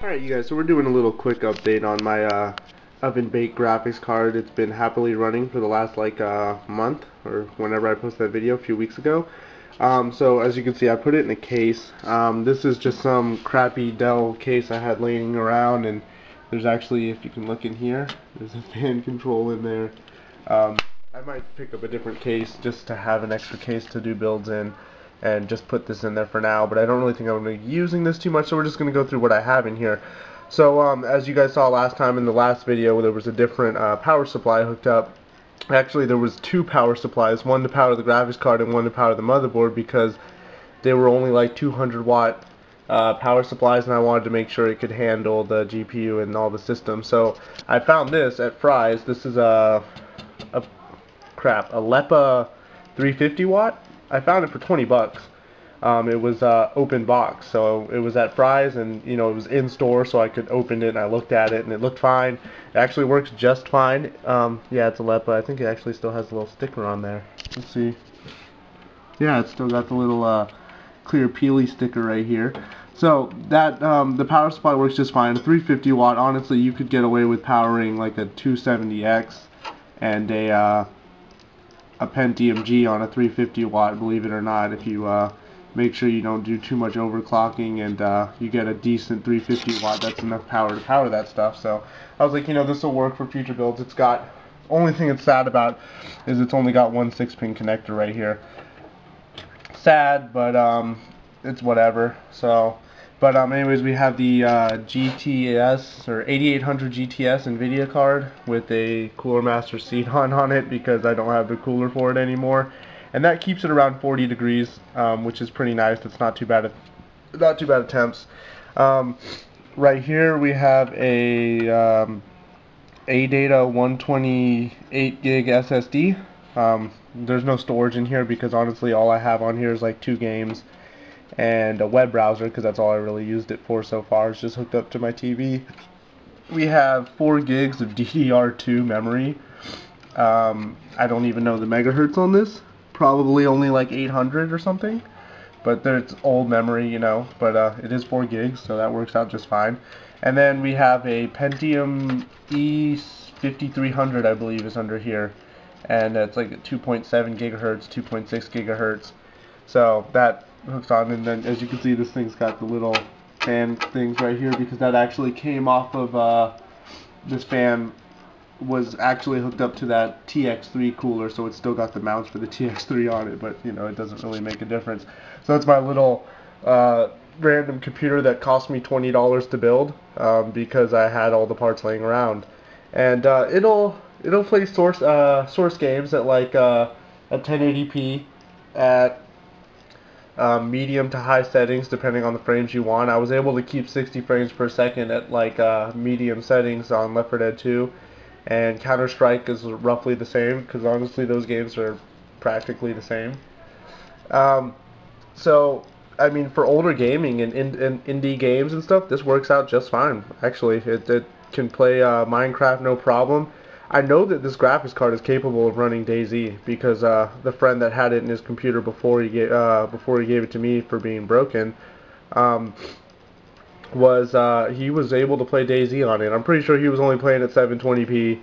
Alright you guys, so we're doing a little quick update on my oven baked graphics card. It's been happily running for the last month, or whenever I posted that video a few weeks ago. So as you can see, I put it in a case. This is just some crappy Dell case I had laying around, and there's actually, if you can look in here, there's a fan control in there. I might pick up a different case just to have an extra case to do builds in, and just put this in there for now, but I don't really think I'm going to be using this too much, so we're just going to go through what I have in here. So as you guys saw last time in the last video, there was a different power supply hooked up. Actually, there was two power supplies, one to power the graphics card and one to power the motherboard, because they were only like 200 watt power supplies, and I wanted to make sure it could handle the GPU and all the systems. So I found this at Fry's. This is a LEPA 350 watt. I found it for 20 bucks. It was open box, so it was at Fry's, and it was in store, so I could open it, and I looked at it and it looked fine. It actually works just fine. Yeah, it's a LEPA. I think it actually still has a little sticker on there. Let's see. Yeah, it's still got the little clear peely sticker right here. So that the power supply works just fine. A 350 watt. Honestly, you could get away with powering like a 270X and a Pentium G on a 350 watt, believe it or not, if you make sure you don't do too much overclocking, and you get a decent 350 watt. That's enough power to power that stuff. So I was like, this will work for future builds. It's got, only thing it's sad about is it's only got one 6-pin connector right here. Sad, but it's whatever. So but anyways, we have the GTS, or 8800 GTS nvidia card with a Cooler Master seat on it, because I don't have the cooler for it anymore, and that keeps it around 40 degrees, which is pretty nice. It's not too bad at temps. Right here we have a ADATA 128 gig SSD. There's no storage in here because honestly all I have on here is like 2 games and a web browser, because that's all I really used it for so far. It's just hooked up to my TV. We have 4 gigs of DDR2 memory. I don't even know the megahertz on this. Probably only like 800 or something. But it's old memory, but it is 4 gigs, so that works out just fine. And then we have a Pentium E5300, I believe, is under here. And it's like 2.7 gigahertz, 2.6 gigahertz. So that hooks on, and then as you can see, this thing's got the little fan things right here, because that actually came off of this fan was actually hooked up to that TX3 cooler, so it's still got the mounts for the TX3 on it, but it doesn't really make a difference. So that's my little random computer that cost me $20 to build, because I had all the parts laying around, and it'll play source games at like at 1080p at medium to high settings, depending on the frames you want. I was able to keep 60 frames per second at like medium settings on Left 4 Dead 2, and Counter-Strike is roughly the same, because honestly those games are practically the same. So I mean, for older gaming and indie games and stuff, this works out just fine. Actually, it can play Minecraft no problem. I know that this graphics card is capable of running DayZ, because the friend that had it in his computer before he gave it to me for being broken, he was able to play DayZ on it. I'm pretty sure he was only playing at 720p,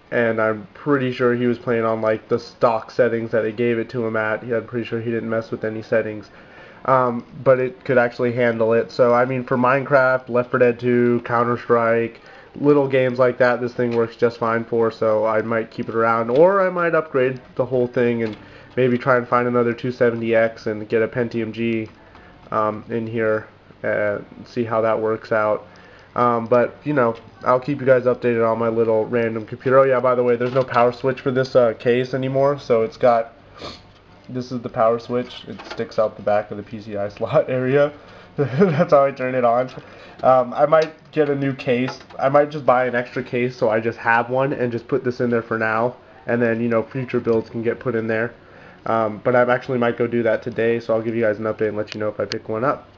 and I'm pretty sure he was playing on like the stock settings that it gave it to him at. I'm pretty sure he didn't mess with any settings. But it could actually handle it. So I mean, for Minecraft, Left 4 Dead 2, Counter-Strike, little games like that, this thing works just fine for, so I might keep it around, or I might upgrade the whole thing and maybe try and find another 270X and get a Pentium G in here and see how that works out. But I'll keep you guys updated on my little random computer. Oh yeah, by the way, there's no power switch for this case anymore, so it's got, this is the power switch. It sticks out the back of the PCI slot area. That's how I turn it on. I might get a new case. I might just buy an extra case so I just have one and just put this in there for now, and then future builds can get put in there. But I actually might go do that today, so I'll give you guys an update and let you know if I pick one up.